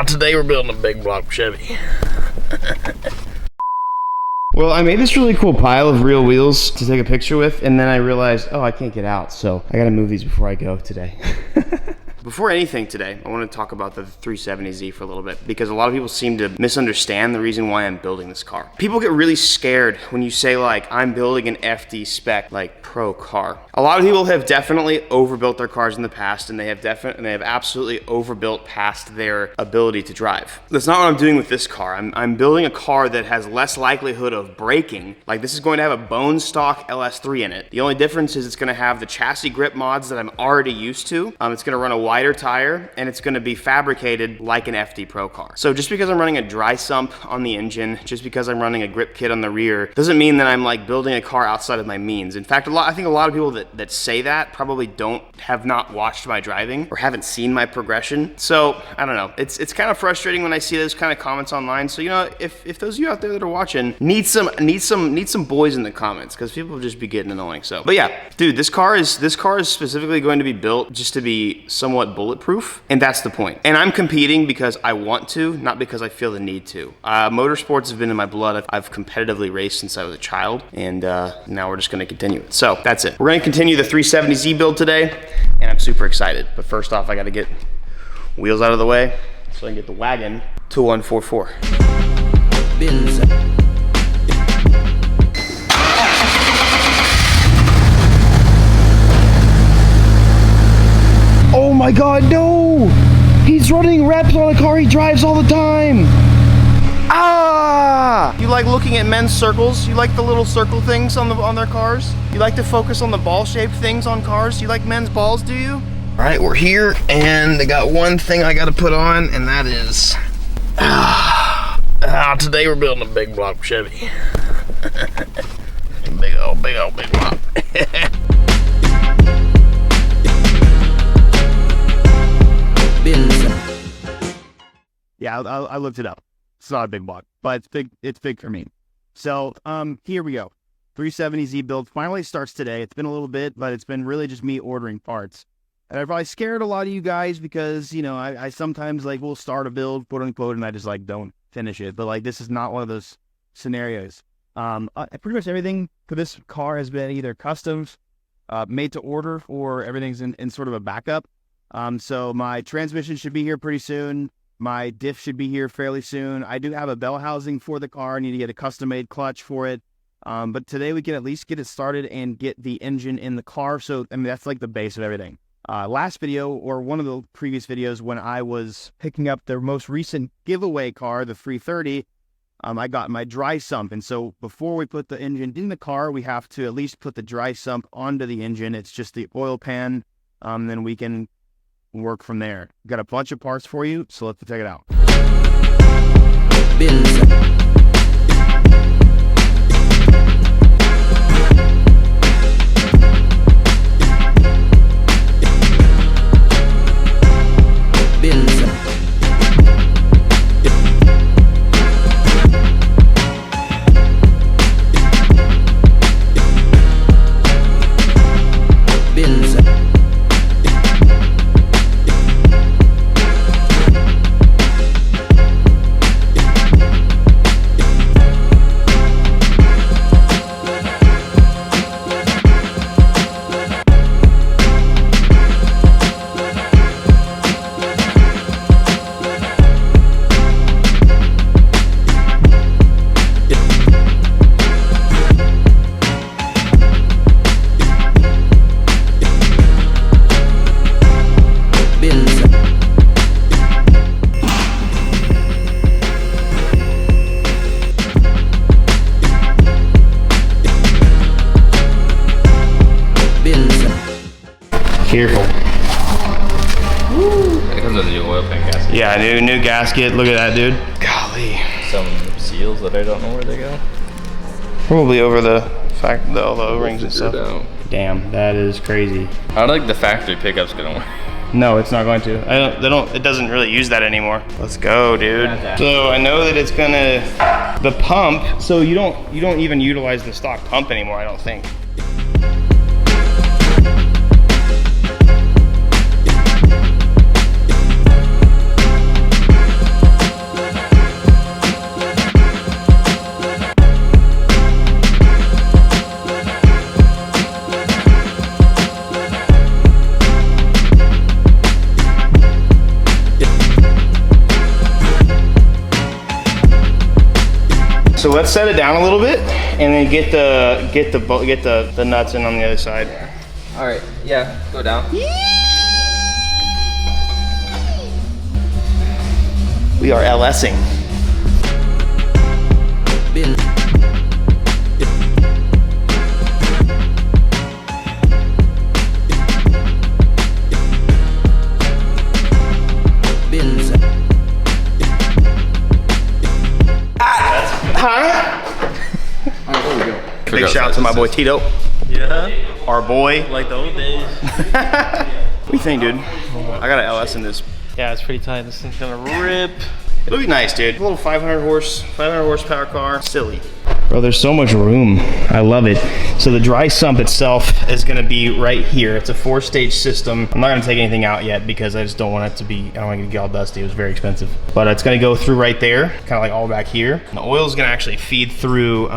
Today we're building a big block Chevy. Well, I made this really cool pile of real wheels to take a picture with, and then I realized, oh, I can't get out, so I gotta move these before I go today. Before anything today, I want to talk about the 370Z for a little bit, because a lot of people seem to misunderstand the reason why I'm building this car. People get really scared when you say, like, I'm building an FD-Spec, like, pro car. A lot of people have definitely overbuilt their cars in the past, and they have absolutely overbuilt past their ability to drive. That's not what I'm doing with this car. I'm building a car that has less likelihood of breaking. Like, this is going to have a bone stock LS3 in it. The only difference is it's going to have the chassis grip mods that I'm already used to. It's going to run a wider tire, and it's going to be fabricated like an FD Pro car. So just because I'm running a dry sump on the engine, just because I'm running a grip kit on the rear, doesn't mean that I'm like building a car outside of my means. In fact, I think a lot of people that say that probably have not watched my driving or haven't seen my progression. So I don't know. It's kind of frustrating when I see those kind of comments online. So, you know, if those of you out there that are watching need some boys in the comments, because people will just be getting annoying. So, but yeah, dude, this car is specifically going to be built just to be somewhat bulletproof, and that's the point. And I'm competing because I want to, not because I feel the need to. Motorsports have been in my blood. I've competitively raced since I was a child, and now we're just going to continue it. So that's it. We're going to continue the 370Z build today, and I'm super excited. But first off, I got to get wheels out of the way so I can get the wagon to 144. Oh my God, no! He's running reps on a car he drives all the time! Ah! You like looking at men's circles? You like the little circle things on their cars? You like to focus on the ball-shaped things on cars? You like men's balls, do you? All right, we're here, and they got one thing I gotta put on, and that is... Today we're building a big block Chevy. Big old block. Yeah, I looked it up. It's not a big block, but it's big for me. So here we go. 370Z build finally starts today. It's been a little bit, but it's been really just me ordering parts. And I probably scared a lot of you guys because, you know, I sometimes like will start a build, quote unquote, and I just like don't finish it. But like this is not one of those scenarios. Pretty much everything for this car has been either customs, made to order, or everything's in sort of a backup. So my transmission should be here pretty soon. My diff should be here fairly soon. I do have a bell housing for the car. I need to get a custom-made clutch for it. But today we can at least get it started and get the engine in the car. So, I mean, that's like the base of everything. Last video, or one of the previous videos, when I was picking up the most recent giveaway car, the 330, I got my dry sump. And so before we put the engine in the car, we have to at least put the dry sump onto the engine. It's just the oil pan. Then we can work from there. Got a bunch of parts for you, so let's check it out. Careful. Because of the new oil pan gasket. Yeah, new gasket. Look at that, dude. Golly. Some seals that I don't know where they go. Probably over all the O-rings and stuff. Out. Damn, that is crazy. I don't think the factory pickup's gonna work. No, it's not going to. It doesn't really use that anymore. Let's go, dude. So I know that it's gonna, the pump, so you don't even utilize the stock pump anymore, I don't think. So let's set it down a little bit, and then get the nuts in on the other side. All right, yeah, go down. We are LSing. Big shout out to my boy Tito. Yeah, Our boy. like the old days. What do you think, dude? I got an LS in this. Yeah, it's pretty tight. This thing's gonna rip. It'll be nice, dude. A little 500 horsepower car. Silly. Bro, there's so much room. I love it. So the dry sump itself is gonna be right here. It's a 4-stage system. I'm not gonna take anything out yet because I just don't want it to be, I don't want it to get all dusty. It was very expensive. But it's gonna go through right there, kind of like all back here. The oil is gonna actually feed through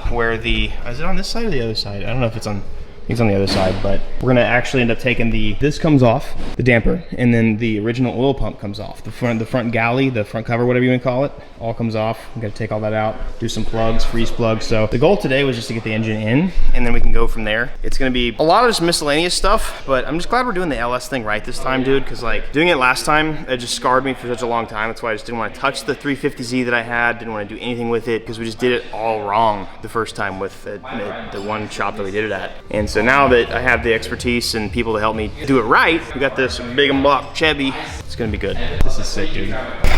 where the, is it on this side or the other side? I don't know if it's on, I think it's on the other side, but we're gonna actually end up taking this comes off, the damper, and then the original oil pump comes off. The front galley, the front cover, whatever you want to call it, all comes off. We gotta take all that out, do some plugs, freeze plugs. So the goal today was just to get the engine in, and then we can go from there. It's gonna be a lot of just miscellaneous stuff, but I'm just glad we're doing the LS thing right this time, dude, because like doing it last time, it just scarred me for such a long time. That's why I just didn't want to touch the 350Z that I had, didn't want to do anything with it, because we just did it all wrong the first time with the one shop that we did it at. And so now that I have the expertise and people to help me do it right, we got this big and block Chevy. It's gonna be good. This is sick, dude.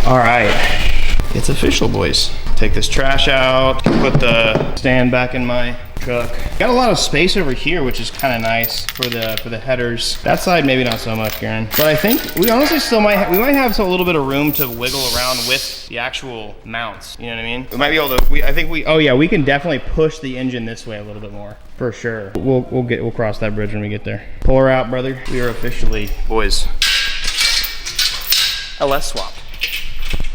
All right, it's official, boys. Take this trash out, put the stand back in my truck. Got a lot of space over here, which is kind of nice for the headers. That side, maybe not so much, Karen. But I think we honestly still might have a little bit of room to wiggle around with the actual mounts. You know what I mean? We might be able to. Oh yeah, we can definitely push the engine this way a little bit more for sure. We'll cross that bridge when we get there. Pull her out, brother. We are officially, boys, LS swapped.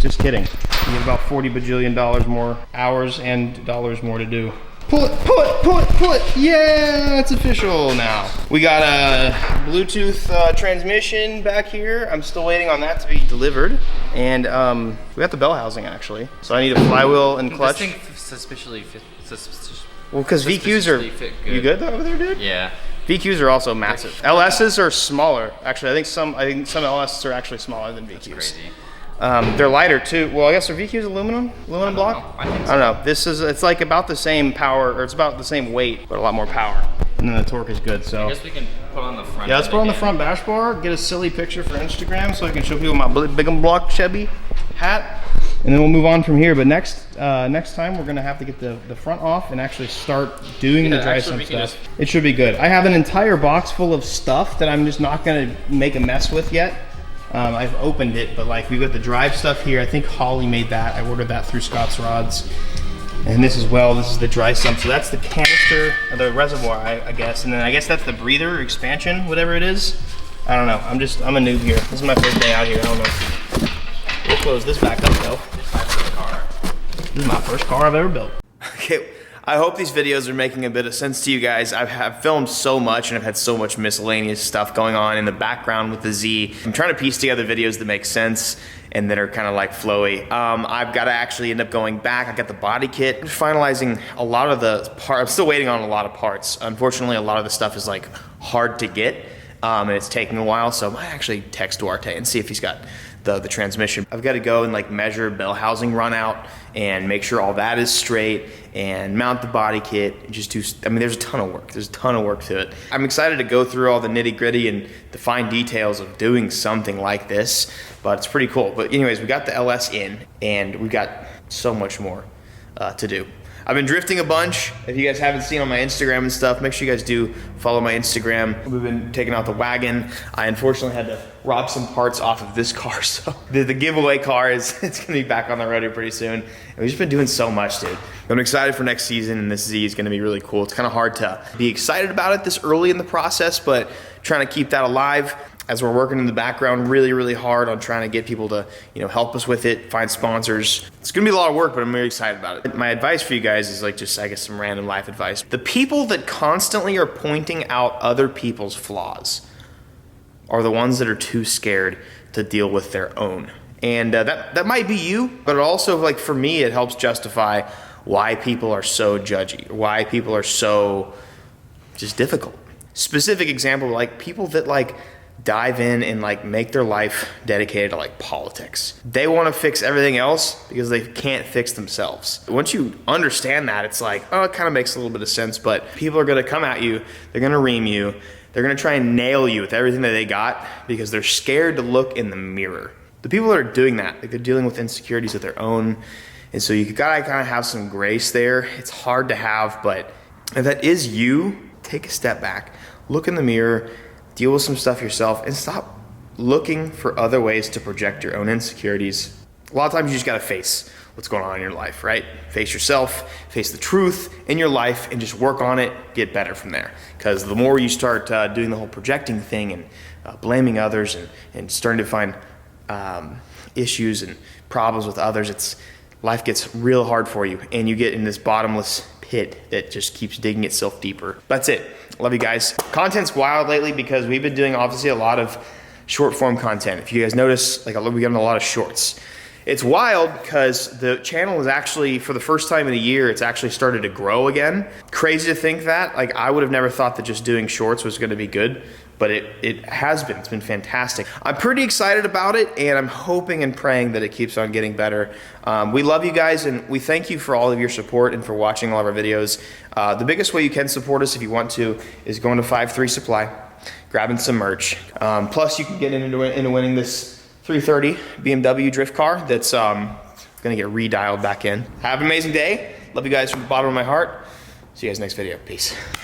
Just kidding. We have about $40 bajillion more hours and dollars more to do. Pull it, pull it, pull it, pull it. Yeah, it's official now. We got a Bluetooth transmission back here. I'm still waiting on that to be delivered. And we got the bell housing actually. So I need a flywheel and clutch. This thing suspiciously fit. Well, because VQs are, you good over there, dude? Yeah. VQs are also massive. LSs are smaller. Actually, I think some LSs are actually smaller than VQs. That's crazy. They're lighter too. Well, I guess are VQs aluminum block? I think so. I don't know. It's like about the same power, or it's about the same weight, but a lot more power. And then the torque is good, so. I guess we can put on the front. Yeah, let's put on the front bash bar, get a silly picture for Instagram so I can show people my big and block Chevy hat. And then we'll move on from here. But next time we're gonna have to get the front off and actually start doing the dry sump stuff. It should be good. I have an entire box full of stuff that I'm just not gonna make a mess with yet. I've opened it, but like we got the drive stuff here. I think Holly made that. I ordered that through Scott's Rods. And this as well, this is the dry sump. So that's the canister, or the reservoir, I guess. And then I guess that's the breather or expansion, whatever it is. I don't know, I'm a noob here. This is my first day out here, I don't know. We'll close this back up though. This is my first car I've ever built. Okay, I hope these videos are making a bit of sense to you guys. I've filmed so much and I've had so much miscellaneous stuff going on in the background with the Z. I'm trying to piece together videos that make sense and that are kind of like flowy. I've got to actually end up going back. I got the body kit. I'm finalizing a lot of the parts. I'm still waiting on a lot of parts. Unfortunately, a lot of the stuff is like hard to get and it's taking a while. So I might actually text Duarte and see if he's got the transmission. I've got to go and like measure bell housing run out and make sure all that is straight and mount the body kit and just do, I mean, there's a ton of work. There's a ton of work to it. I'm excited to go through all the nitty gritty and the fine details of doing something like this, but it's pretty cool. But anyways, we got the LS in and we got so much more to do. I've been drifting a bunch. If you guys haven't seen on my Instagram and stuff, make sure you guys do follow my Instagram. We've been taking out the wagon. I unfortunately had to rob some parts off of this car, so the giveaway car it's gonna be back on the road here pretty soon. And we've just been doing so much, dude. I'm excited for next season, and this Z is gonna be really cool. It's kind of hard to be excited about it this early in the process, but trying to keep that alive as we're working in the background really, really hard on trying to get people to, you know, help us with it, find sponsors. It's gonna be a lot of work, but I'm very excited about it. My advice for you guys is like just, I guess, some random life advice. The people that constantly are pointing out other people's flaws are the ones that are too scared to deal with their own. And that might be you, but it also, like for me, it helps justify why people are so judgy, why people are so just difficult. Specific example, like people that like dive in and like make their life dedicated to like politics. They want to fix everything else because they can't fix themselves. Once you understand that, it's like, oh, it kind of makes a little bit of sense, but people are going to come at you, they're going to ream you, they're going to try and nail you with everything that they got because they're scared to look in the mirror. The people that are doing that, like they're dealing with insecurities of their own, and so you gotta kind of have some grace there. It's hard to have, but if that is you, take a step back, look in the mirror, deal with some stuff yourself, and stop looking for other ways to project your own insecurities. A lot of times you just gotta face what's going on in your life, right? Face yourself, face the truth in your life, and just work on it, get better from there. Because the more you start doing the whole projecting thing and blaming others and starting to find issues and problems with others, life gets real hard for you, and you get in this bottomless pit that just keeps digging itself deeper. That's it. Love you guys. Content's wild lately because we've been doing obviously a lot of short form content. If you guys notice, like we've gotten a lot of shorts. It's wild because the channel is actually, for the first time in a year, it's actually started to grow again. Crazy to think that. Like I would have never thought that just doing shorts was gonna be good, but it has been. It's been fantastic. I'm pretty excited about it, and I'm hoping and praying that it keeps on getting better. We love you guys, and we thank you for all of your support and for watching all of our videos. The biggest way you can support us if you want to is going to 5-3 Supply, grabbing some merch. Plus, you can get into winning this 330 BMW drift car that's gonna get redialed back in. Have an amazing day. Love you guys from the bottom of my heart. See you guys next video. Peace.